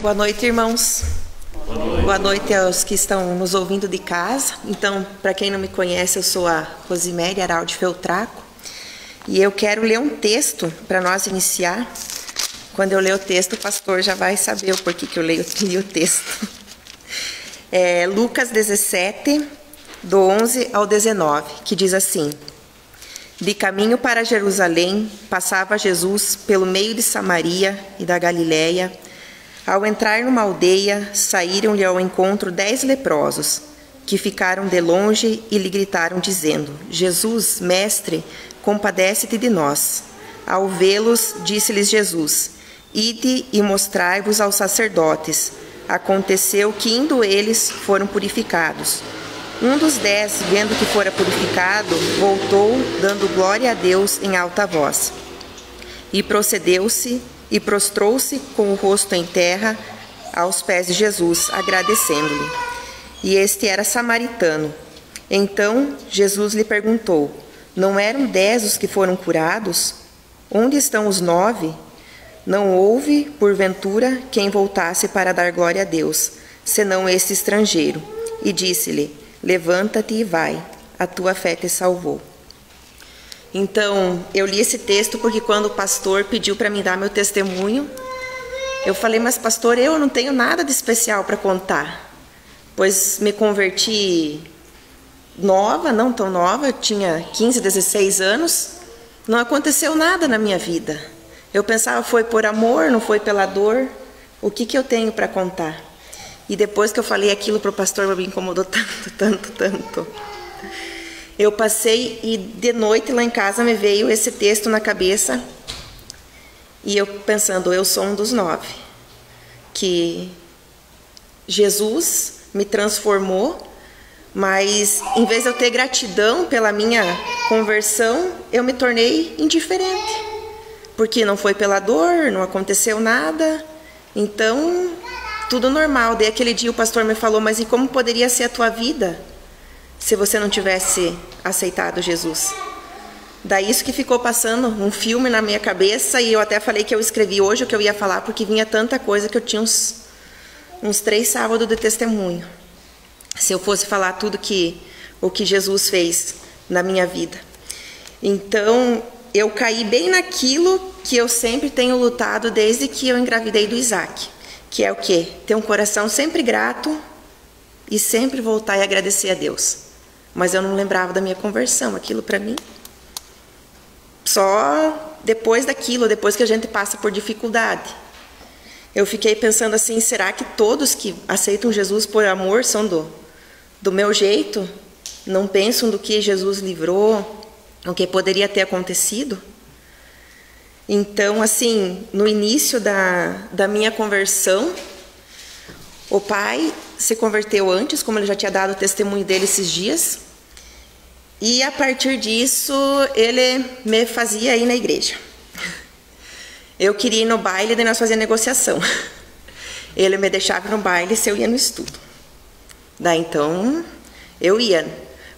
Boa noite, irmãos. Boa noite. Boa noite aos que estão nos ouvindo de casa. Então, para quem não me conhece, eu sou a Rosiméria Araldi Feltraco. E eu quero ler um texto para nós iniciar. Quando eu ler o texto, o pastor já vai saber o porquê que eu li o texto. É Lucas 17, do 11 ao 19, que diz assim: De caminho para Jerusalém, passava Jesus pelo meio de Samaria e da Galiléia. Ao entrar numa aldeia, saíram-lhe ao encontro 10 leprosos, que ficaram de longe e lhe gritaram, dizendo: Jesus, mestre, compadece-te de nós. Ao vê-los, disse-lhes Jesus: Ide e mostrai-vos aos sacerdotes. Aconteceu que, indo eles, foram purificados. Um dos 10, vendo que fora purificado, voltou, dando glória a Deus em alta voz. E procedeu-se e prostrou-se com o rosto em terra aos pés de Jesus, agradecendo-lhe. E este era samaritano. Então Jesus lhe perguntou: Não eram 10 os que foram curados? Onde estão os 9? Não houve, porventura, quem voltasse para dar glória a Deus, senão este estrangeiro. E disse-lhe: Levanta-te e vai, a tua fé te salvou. Então, eu li esse texto porque quando o pastor pediu para mim dar meu testemunho, eu falei: mas pastor, eu não tenho nada de especial para contar, pois me converti nova, não tão nova, eu tinha 15, 16 anos, não aconteceu nada na minha vida. Eu pensava, foi por amor, não foi pela dor, o que eu tenho para contar? E depois que eu falei aquilo para o pastor, me incomodou tanto. Eu passei e de noite lá em casa me veio esse texto na cabeça. E eu pensando, eu sou um dos 9. Que Jesus me transformou, mas em vez de eu ter gratidão pela minha conversão, eu me tornei indiferente. Porque não foi pela dor, não aconteceu nada. Então, tudo normal. Daí aquele dia o pastor me falou: mas e como poderia ser a tua vida se você não tivesse aceitado Jesus? Daí isso que ficou passando um filme na minha cabeça, e eu até falei que eu escrevi hoje o que eu ia falar, porque vinha tanta coisa que eu tinha uns 3 sábados de testemunho. Se eu fosse falar tudo o que Jesus fez na minha vida. Então, eu caí bem naquilo que eu sempre tenho lutado desde que eu engravidei do Isaac. Que é o quê? Ter um coração sempre grato e sempre voltar e agradecer a Deus. Mas eu não lembrava da minha conversão, aquilo para mim. Só depois daquilo, depois que a gente passa por dificuldade. Eu fiquei pensando assim, será que todos que aceitam Jesus por amor são do meu jeito? Não pensam do que Jesus livrou, o que poderia ter acontecido? Então, assim, no início da minha conversão, o pai se converteu antes, como ele já tinha dado o testemunho dele esses dias. E a partir disso, ele me fazia ir na igreja. Eu queria ir no baile, daí nós fazíamos negociação. Ele me deixava no baile se eu ia no estudo. Daí então, eu ia.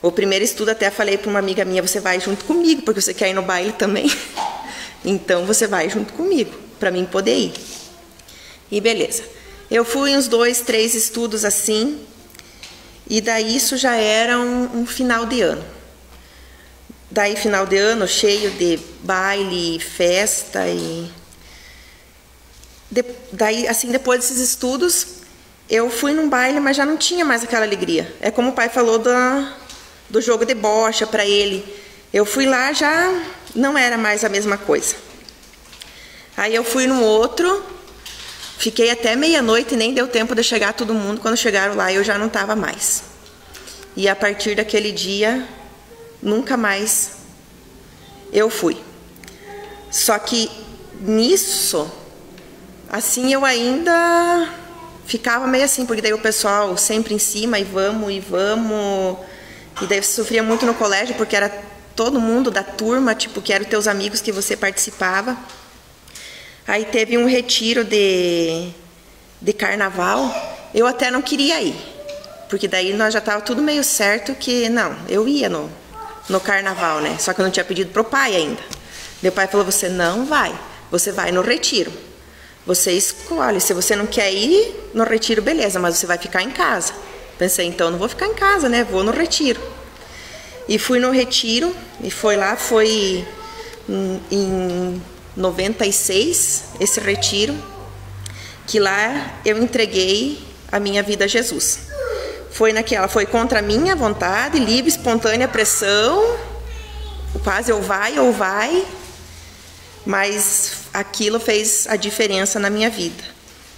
O primeiro estudo até falei para uma amiga minha: você vai junto comigo, porque você quer ir no baile também. Então você vai junto comigo, para mim poder ir. E beleza. Eu fui uns 2, 3 estudos assim, e daí isso já era um final de ano. Daí final de ano cheio de baile, festa e... Daí assim, depois desses estudos, eu fui num baile, mas já não tinha mais aquela alegria. É como o pai falou do jogo de bocha para ele. Eu fui lá, já não era mais a mesma coisa. Aí eu fui num outro, fiquei até meia-noite e nem deu tempo de chegar todo mundo. Quando chegaram lá, eu já não estava mais. E a partir daquele dia, nunca mais eu fui. Só que nisso, assim, eu ainda ficava meio assim, porque daí o pessoal sempre em cima, e vamos. E daí você sofria muito no colégio, porque era todo mundo da turma, tipo, que eram teus amigos que você participava. Aí teve um retiro de carnaval, eu até não queria ir, porque daí nós já estava tudo meio certo que, não, eu ia no carnaval, né? Só que eu não tinha pedido pro pai ainda. Meu pai falou: você não vai, você vai no retiro. você escolhe. Se você não quer ir no retiro, beleza, mas você vai ficar em casa. Pensei, então não vou ficar em casa, né? Vou no retiro. E fui no retiro, e foi em 96, esse retiro, que lá eu entreguei a minha vida a Jesus. Foi contra a minha vontade, livre, espontânea pressão, quase ou vai, mas aquilo fez a diferença na minha vida.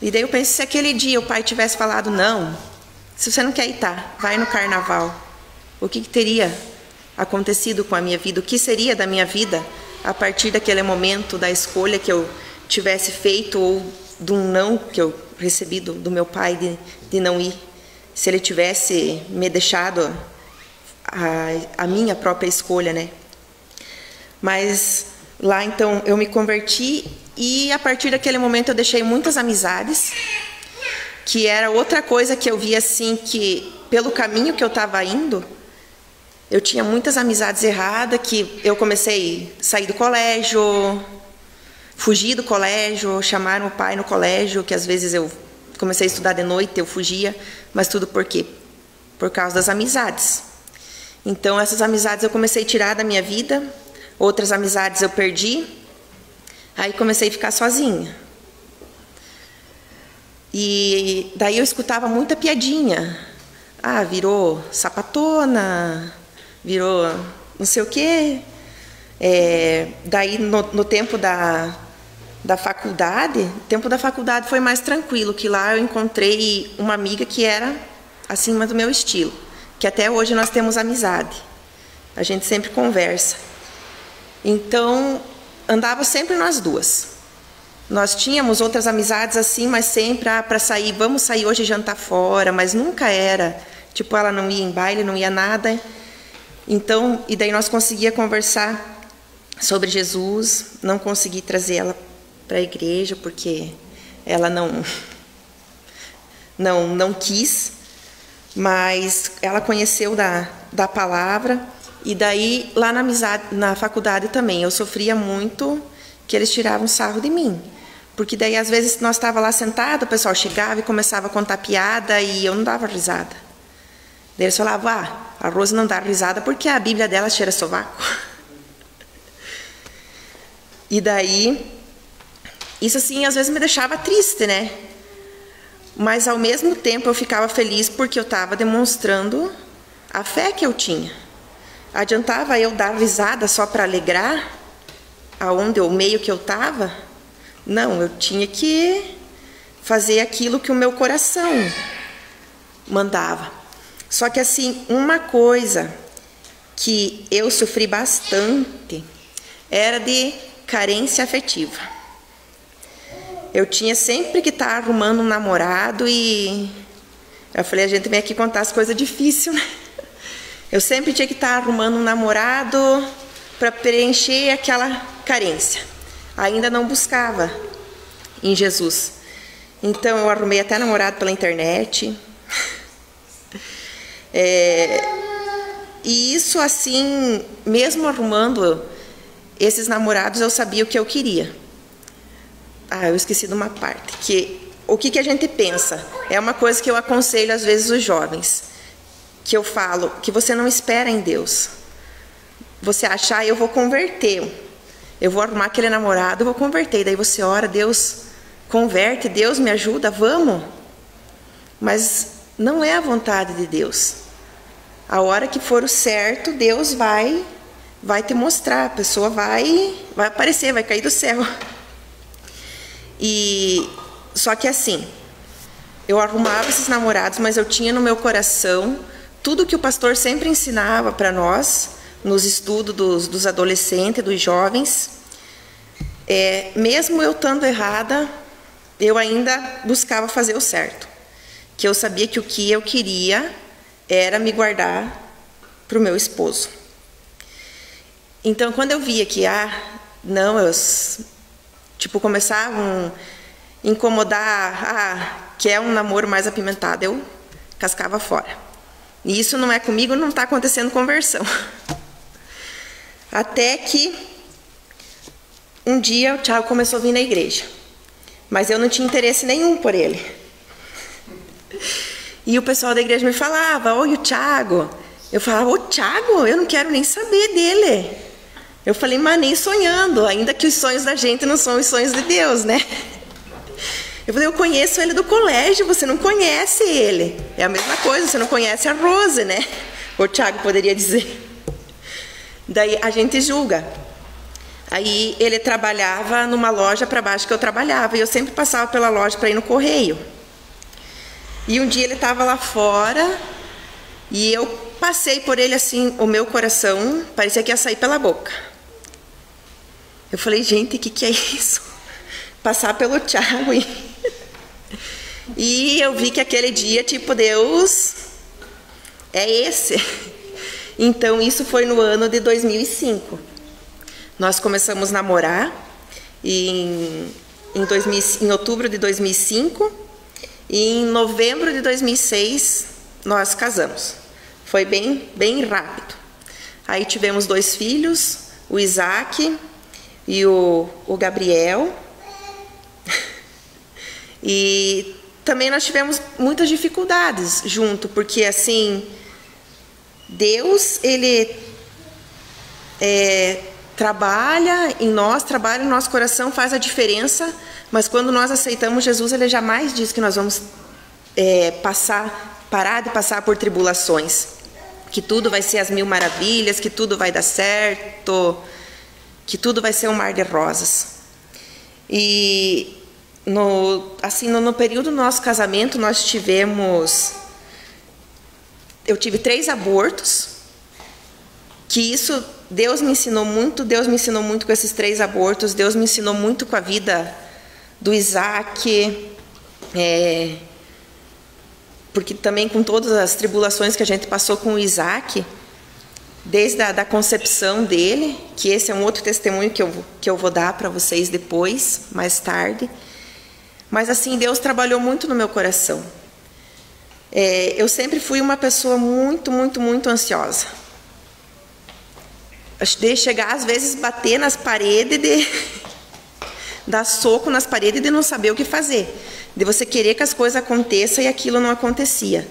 E daí eu pensei, se aquele dia o pai tivesse falado, não, se você não quer ir, tá, vai no carnaval, o que teria acontecido com a minha vida? O que seria da minha vida a partir daquele momento, da escolha que eu tivesse feito, ou de um não que eu recebi do meu pai de não ir? Se ele tivesse me deixado a minha própria escolha, né? Mas lá então eu me converti, e a partir daquele momento eu deixei muitas amizades, que era outra coisa que eu via assim, que pelo caminho que eu estava indo, eu tinha muitas amizades erradas, que eu comecei a sair do colégio, fugir do colégio, chamaram o pai no colégio, que às vezes eu comecei a estudar de noite, eu fugia, mas tudo por quê? Por causa das amizades. Então essas amizades eu comecei a tirar da minha vida, outras amizades eu perdi, aí comecei a ficar sozinha. E daí eu escutava muita piadinha. Ah, virou sapatona, virou não sei o quê. Daí no tempo da faculdade, o tempo da faculdade foi mais tranquilo, que lá eu encontrei uma amiga que era acima do meu estilo, que até hoje nós temos amizade. A gente sempre conversa. Então, andava sempre nós duas. Nós tínhamos outras amizades assim, mas sempre para sair, vamos sair hoje jantar fora, mas nunca era, tipo, ela não ia em baile, não ia nada. Então, e daí nós conseguia conversar sobre Jesus, não consegui trazer ela para a igreja, porque ela não quis, mas ela conheceu da palavra. E daí, lá na faculdade também, eu sofria muito que eles tiravam sarro de mim. Porque daí, às vezes, nós estávamos lá sentados, o pessoal chegava e começava a contar piada e eu não dava risada. Daí eles falavam, a Rosa não dá risada porque a Bíblia dela cheira sovaco. E daí, isso assim, às vezes me deixava triste, né? Mas, ao mesmo tempo, eu ficava feliz porque eu estava demonstrando a fé que eu tinha. Adiantava eu dar risada só para alegrar o meio que eu estava? Não, eu tinha que fazer aquilo que o meu coração mandava. Só que assim, uma coisa que eu sofri bastante era de carência afetiva. Eu tinha sempre que estar arrumando um namorado e eu falei, a gente vem aqui contar as coisas difíceis, né? Eu sempre tinha que estar arrumando um namorado para preencher aquela carência. Ainda não buscava em Jesus. Então eu arrumei até namorado pela internet. E isso assim, mesmo arrumando esses namorados, eu sabia o que eu queria. Eu esqueci de uma parte, que o que a gente pensa, é uma coisa que eu aconselho às vezes os jovens, que eu falo, que você não espera em Deus. Você acha, eu vou converter, eu vou arrumar aquele namorado, eu vou converter, e daí você ora, Deus converte, Deus me ajuda, vamos. Mas não é a vontade de Deus. A hora que for o certo, Deus vai te mostrar, a pessoa vai aparecer, vai cair do céu. E só que assim, eu arrumava esses namorados, mas eu tinha no meu coração tudo que o pastor sempre ensinava para nós, nos estudos dos adolescentes, dos jovens. Mesmo eu estando errada, eu ainda buscava fazer o certo. Que eu sabia que o que eu queria era me guardar para o meu esposo. Então, quando eu via que, começavam a incomodar, quer um namoro mais apimentado, eu cascava fora. E isso não é comigo, não está acontecendo conversão. Até que um dia o Thiago começou a vir na igreja. Mas eu não tinha interesse nenhum por ele. E o pessoal da igreja me falava, oi, o Thiago. Eu falava, ô Thiago, eu não quero nem saber dele. Eu falei, mas nem sonhando, ainda que os sonhos da gente não são os sonhos de Deus, né? Eu falei, eu conheço ele do colégio, você não conhece ele. É a mesma coisa, você não conhece a Rose, né? O Thiago poderia dizer. Daí a gente julga. Aí ele trabalhava numa loja para baixo que eu trabalhava, e eu sempre passava pela loja para ir no correio. E um dia ele estava lá fora, e eu passei por ele assim, o meu coração parecia que ia sair pela boca. Eu falei, gente, o que é isso? Passar pelo Thiago. E eu vi que aquele dia, tipo, Deus é esse. Então, isso foi no ano de 2005. Nós começamos a namorar em outubro de 2005. E em novembro de 2006, nós casamos. Foi bem rápido. Aí tivemos 2 filhos, o Isaac e o Gabriel. E também nós tivemos muitas dificuldades junto, porque assim, Deus, ele trabalha em nós, trabalha no nosso coração, faz a diferença, mas quando nós aceitamos Jesus, ele jamais diz que nós vamos parar de passar por tribulações, que tudo vai ser as 1000 maravilhas, que tudo vai dar certo, que tudo vai ser um mar de rosas. E no período do nosso casamento, eu tive 3 abortos, que isso Deus me ensinou muito com esses 3 abortos, Deus me ensinou muito com a vida do Isaac, porque também com todas as tribulações que a gente passou com o Isaac, desde a concepção dele, que esse é um outro testemunho que eu vou dar para vocês depois, mais tarde. Mas assim, Deus trabalhou muito no meu coração. Eu sempre fui uma pessoa muito ansiosa. De chegar, às vezes, bater nas paredes, dar soco nas paredes de não saber o que fazer. De você querer que as coisas aconteçam e aquilo não acontecia.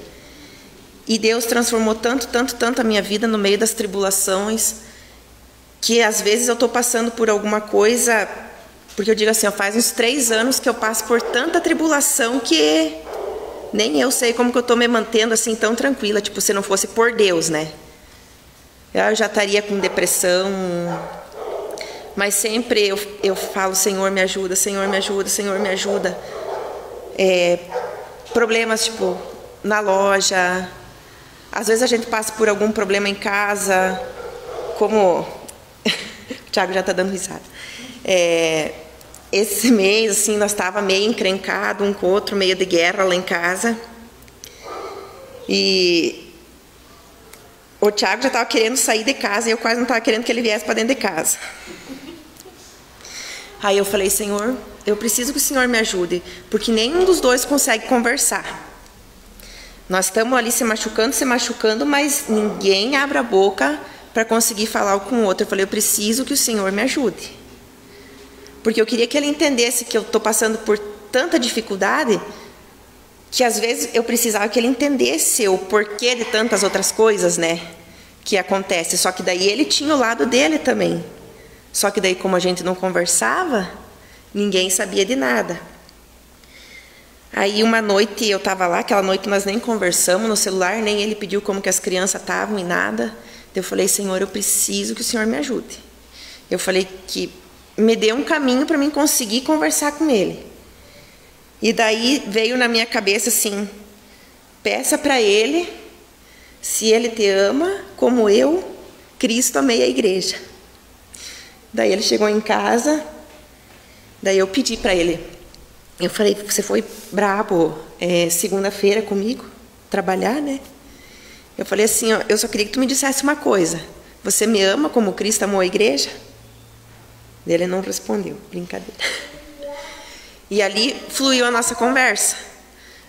E Deus transformou tanto a minha vida no meio das tribulações, que às vezes eu estou passando por alguma coisa, porque eu digo assim, faz uns 3 anos que eu passo por tanta tribulação que nem eu sei como que eu estou me mantendo assim tão tranquila, tipo, se não fosse por Deus, né? Eu já estaria com depressão, mas sempre eu falo, Senhor, me ajuda, Senhor, me ajuda, Senhor, me ajuda. Problemas, tipo, na loja, às vezes a gente passa por algum problema em casa, como o Thiago já está dando risada. Esse mês, assim, nós estávamos meio encrencados um com o outro, meio de guerra lá em casa. E o Thiago já estava querendo sair de casa e eu quase não estava querendo que ele viesse para dentro de casa. Aí eu falei, Senhor, eu preciso que o Senhor me ajude, porque nenhum dos dois consegue conversar. Nós estamos ali se machucando, mas ninguém abre a boca para conseguir falar um com o outro. Eu falei, eu preciso que o Senhor me ajude. Porque eu queria que ele entendesse que eu estou passando por tanta dificuldade, que às vezes eu precisava que ele entendesse o porquê de tantas outras coisas, né, que acontecem. Só que daí ele tinha o lado dele também. Só que daí, como a gente não conversava, ninguém sabia de nada. Aí uma noite eu estava lá, aquela noite nós nem conversamos no celular, nem ele pediu como que as crianças estavam e nada. Eu falei, Senhor, eu preciso que o Senhor me ajude. Eu falei que me dê um caminho para mim conseguir conversar com ele. E daí veio na minha cabeça assim, peça para ele, se ele te ama, como eu, Cristo, amei a igreja. Daí ele chegou em casa, daí eu pedi para ele, eu falei, você foi brabo segunda-feira comigo, trabalhar, né? Eu falei assim, eu só queria que tu me dissesse uma coisa, você me ama como Cristo amou a igreja? Ele não respondeu, brincadeira. E ali fluiu a nossa conversa.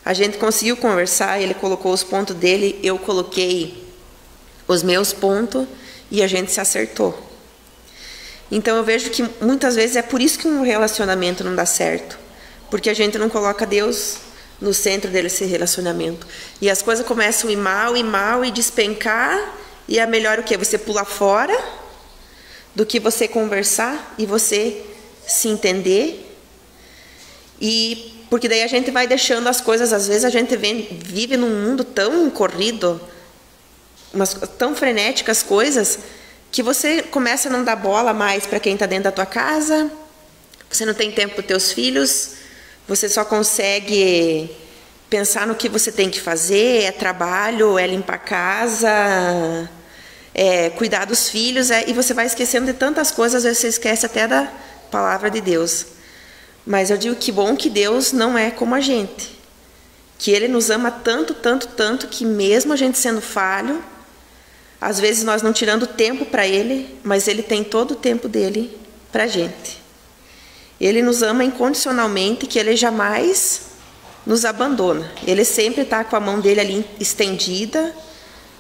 A gente conseguiu conversar, ele colocou os pontos dele, eu coloquei os meus pontos e a gente se acertou. Então eu vejo que muitas vezes é por isso que um relacionamento não dá certo. porque a gente não coloca Deus no centro desse relacionamento. E as coisas começam a ir mal, e despencar, e é melhor o quê? Você pular fora do que você conversar e você se entender. E porque daí a gente vai deixando as coisas, às vezes a gente vive num mundo tão corrido, tão frenéticas as coisas, que você começa a não dar bola mais para quem está dentro da tua casa, você não tem tempo para os teus filhos, você só consegue pensar no que você tem que fazer, é trabalho, é limpar a casa, é cuidar dos filhos, e você vai esquecendo de tantas coisas, às vezes você esquece até da palavra de Deus. Mas eu digo que bom que Deus não é como a gente, que Ele nos ama tanto, tanto, tanto, que mesmo a gente sendo falho, às vezes nós não tirando tempo para Ele, mas Ele tem todo o tempo dele para a gente. Ele nos ama incondicionalmente, que Ele jamais nos abandona. Ele sempre está com a mão dele ali estendida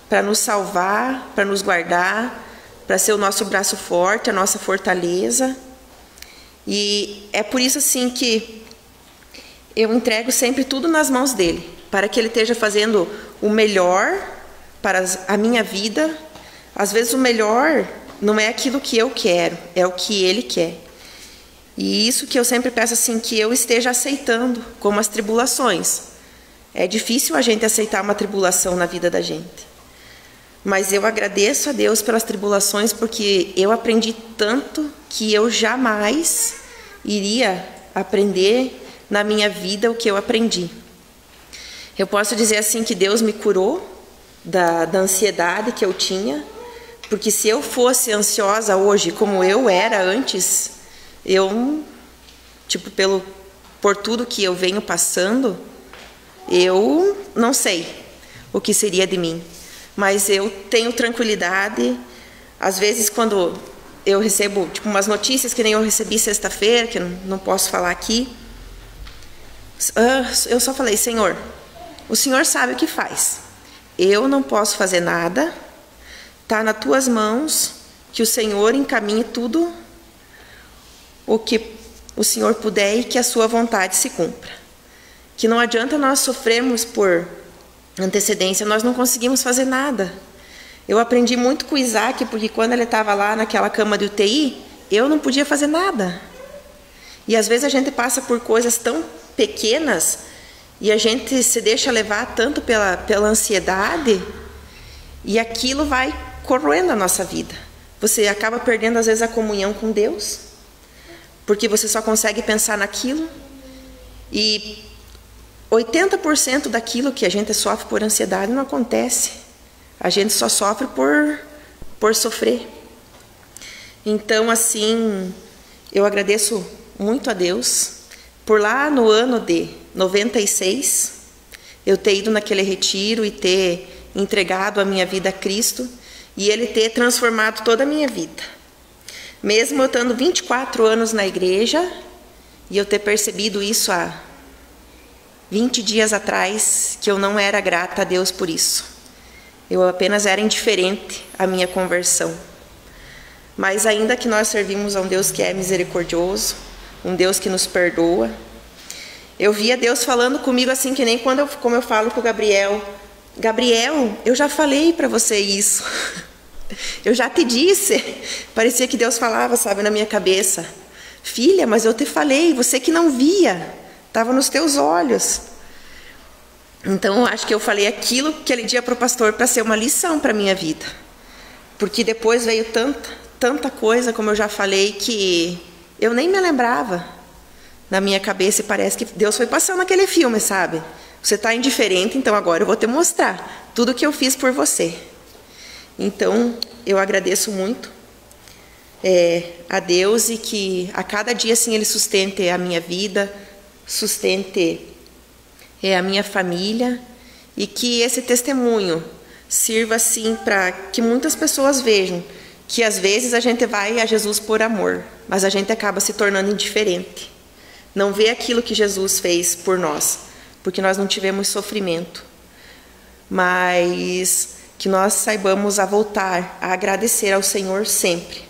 para nos salvar, para nos guardar, para ser o nosso braço forte, a nossa fortaleza. E é por isso assim que eu entrego sempre tudo nas mãos dele, para que ele esteja fazendo o melhor para a minha vida. Às vezes o melhor não é aquilo que eu quero, é o que ele quer. E isso que eu sempre peço assim, que eu esteja aceitando, como as tribulações. É difícil a gente aceitar uma tribulação na vida da gente. Mas eu agradeço a Deus pelas tribulações, porque eu aprendi tanto que eu jamais iria aprender na minha vida o que eu aprendi. Eu posso dizer assim que Deus me curou da ansiedade que eu tinha, porque se eu fosse ansiosa hoje como eu era antes, eu, por tudo que eu venho passando, eu não sei o que seria de mim. Mas eu tenho tranquilidade. Às vezes quando eu recebo umas notícias que nem eu recebi sexta-feira, que eu não posso falar aqui, eu só falei: Senhor, o Senhor sabe o que faz. Eu não posso fazer nada. Está nas tuas mãos, que o Senhor encaminhe tudo o que o Senhor puder e que a sua vontade se cumpra. Que não adianta nós sofrermos por antecedência, nós não conseguimos fazer nada. Eu aprendi muito com o Isaac, porque quando ele estava lá naquela cama de UTI, eu não podia fazer nada. E às vezes a gente passa por coisas tão pequenas e a gente se deixa levar tanto pela ansiedade, e aquilo vai corroendo a nossa vida. Você acaba perdendo às vezes a comunhão com Deus, porque você só consegue pensar naquilo. E 80% daquilo que a gente sofre por ansiedade não acontece. A gente só sofre por sofrer. Então, assim, eu agradeço muito a Deus por lá no ano de 96, eu ter ido naquele retiro e ter entregado a minha vida a Cristo, e Ele ter transformado toda a minha vida. Mesmo eu estando 24 anos na igreja, e eu ter percebido isso há 20 dias atrás, que eu não era grata a Deus por isso. Eu apenas era indiferente à minha conversão. Mas ainda que nós servimos a um Deus que é misericordioso, um Deus que nos perdoa, eu via Deus falando comigo assim, que nem como eu falo com o Gabriel: Gabriel, eu já falei para você isso. Eu já te disse. Parecia que Deus falava, sabe, na minha cabeça: filha, mas eu te falei, você que não via, estava nos teus olhos. Então, acho que eu falei aquilo aquele dia para o pastor para ser uma lição para a minha vida. Porque depois veio tanta coisa, como eu já falei, que eu nem me lembrava na minha cabeça, e parece que Deus foi passando aquele filme, sabe? Você está indiferente, então agora eu vou te mostrar tudo o que eu fiz por você. Então, eu agradeço muito a Deus, e que a cada dia assim Ele sustente a minha vida, sustente a minha família, e que esse testemunho sirva assim para que muitas pessoas vejam que às vezes a gente vai a Jesus por amor, mas a gente acaba se tornando indiferente. Não vê aquilo que Jesus fez por nós, porque nós não tivemos sofrimento. Mas que nós saibamos a voltar a agradecer ao Senhor sempre.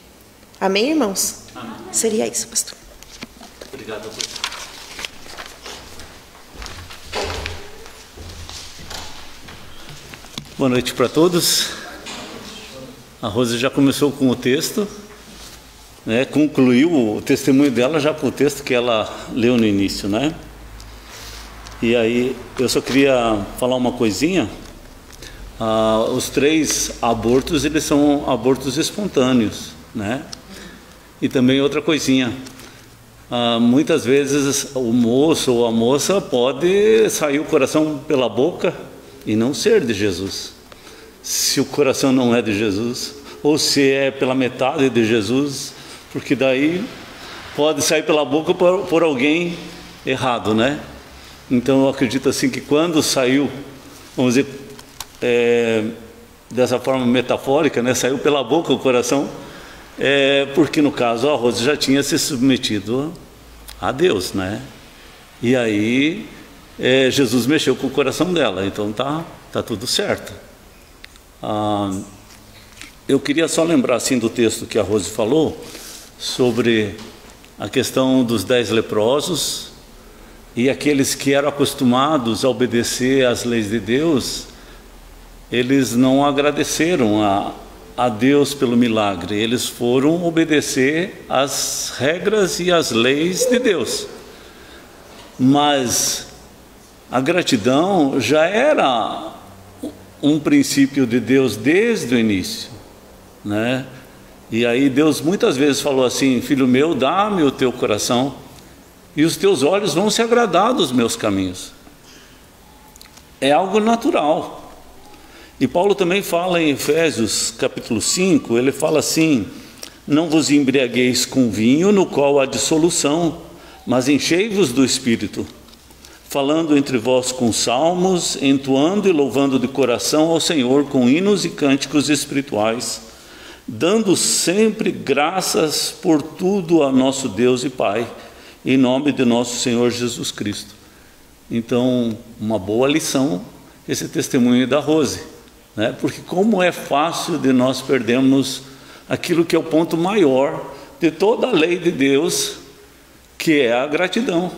Amém, irmãos? Amém. Seria isso, pastor. Obrigado, pastor. Boa noite para todos. A Rose já começou com o texto, né? Concluiu o testemunho dela já com o texto que ela leu no início, né? E aí eu só queria falar uma coisinha. Os 3 abortos, eles são abortos espontâneos, né? E também outra coisinha. Muitas vezes o moço ou a moça pode sair o coração pela boca e não ser de Jesus. Se o coração não é de Jesus, ou se é pela metade de Jesus, porque daí pode sair pela boca por alguém errado, né? Então eu acredito assim que quando saiu, vamos dizer, dessa forma metafórica, né? Saiu pela boca o coração, porque no caso a Rose já tinha se submetido a Deus, né? E aí Jesus mexeu com o coração dela, então tá tudo certo. Eu queria só lembrar assim do texto que a Rose falou sobre a questão dos 10 leprosos e aqueles que eram acostumados a obedecer às leis de Deus. Eles não agradeceram a Deus pelo milagre, eles foram obedecer às regras e às leis de Deus. Mas a gratidão já era um princípio de Deus desde o início, né? E aí Deus muitas vezes falou assim: filho meu, dá-me o teu coração e os teus olhos vão se agradar dos meus caminhos. É algo natural. E Paulo também fala em Efésios capítulo 5, ele fala assim: não vos embriagueis com vinho no qual há dissolução, mas enchei-vos do Espírito, falando entre vós com salmos, entoando e louvando de coração ao Senhor com hinos e cânticos espirituais, dando sempre graças por tudo a nosso Deus e Pai, em nome de nosso Senhor Jesus Cristo. Então, uma boa lição esse testemunho da Rose, né? Porque como é fácil de nós perdermos aquilo que é o ponto maior de toda a lei de Deus, que é a gratidão,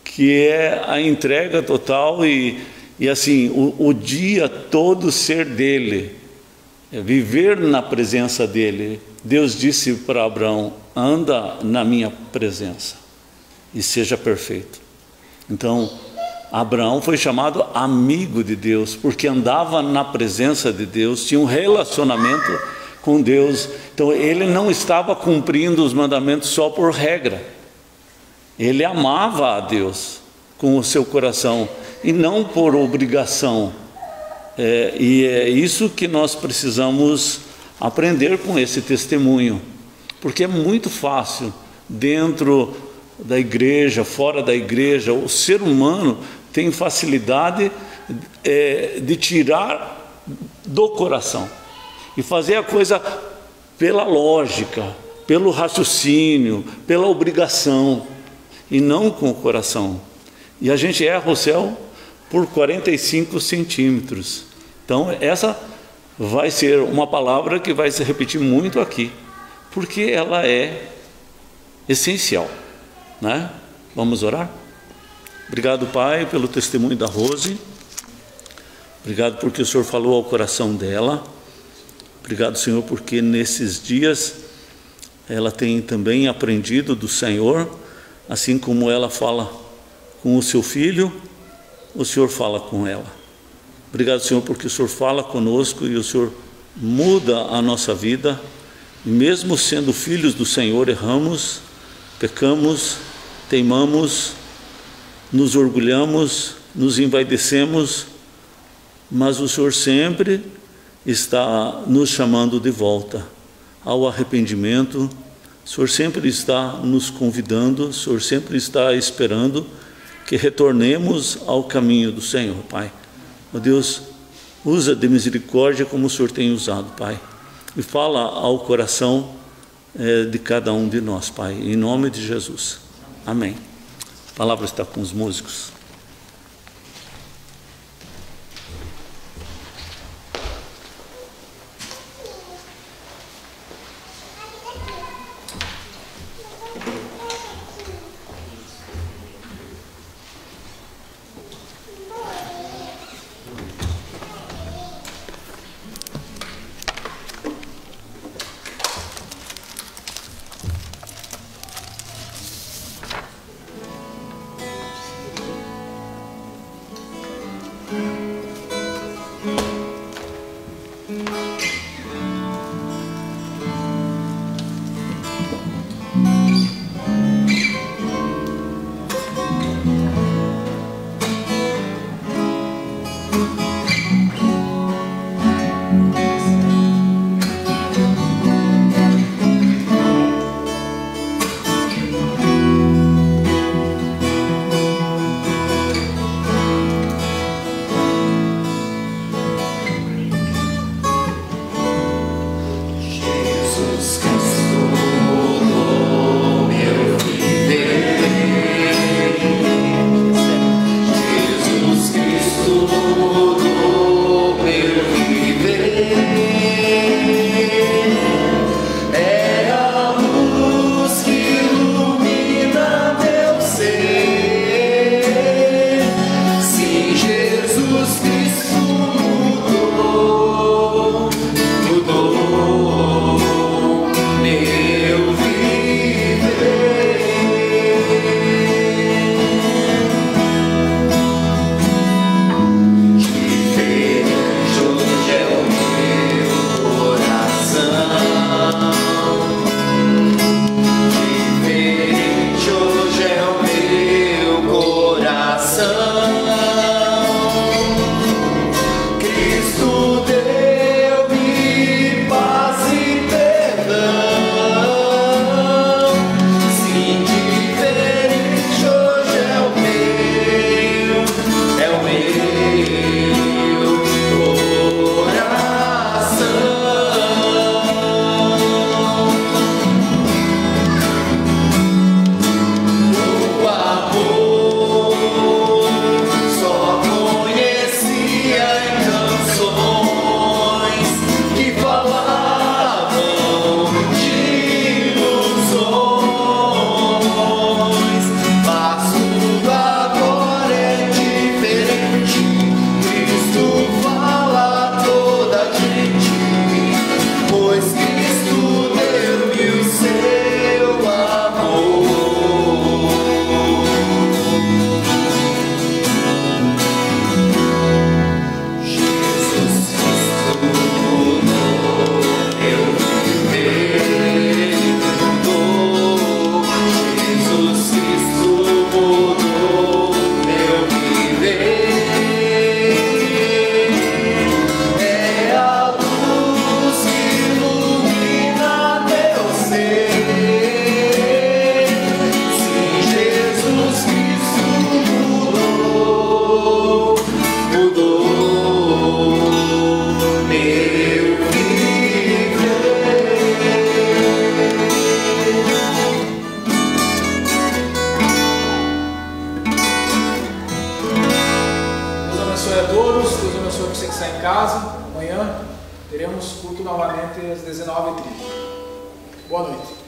que é a entrega total e assim, o dia todo ser dele, viver na presença dele. Deus disse para Abraão: anda na minha presença e seja perfeito. Então, Abraão foi chamado amigo de Deus, porque andava na presença de Deus, tinha um relacionamento com Deus. Então, ele não estava cumprindo os mandamentos só por regra. Ele amava a Deus com o seu coração e não por obrigação. E é isso que nós precisamos aprender com esse testemunho, porque é muito fácil dentro da igreja, fora da igreja, o ser humano tem facilidade de tirar do coração e fazer a coisa pela lógica, pelo raciocínio, pela obrigação, e não com o coração. E a gente erra o céu por 45 centímetros. Então essa vai ser uma palavra que vai se repetir muito aqui, porque ela é essencial, né? Vamos orar? Obrigado, Pai, pelo testemunho da Rose. Obrigado porque o Senhor falou ao coração dela. Obrigado, Senhor, porque nesses dias ela tem também aprendido do Senhor. Assim como ela fala com o seu filho, o Senhor fala com ela. Obrigado, Senhor, porque o Senhor fala conosco e o Senhor muda a nossa vida. E mesmo sendo filhos do Senhor, erramos, pecamos, teimamos, nos orgulhamos, nos envaidecemos, mas o Senhor sempre está nos chamando de volta ao arrependimento. O Senhor sempre está nos convidando, o Senhor sempre está esperando que retornemos ao caminho do Senhor, Pai. Ó Deus, usa de misericórdia como o Senhor tem usado, Pai, e fala ao coração de cada um de nós, Pai, em nome de Jesus. Amém. A palavra está com os músicos. você que está em casa, amanhã teremos culto novamente às 19h30. Boa noite.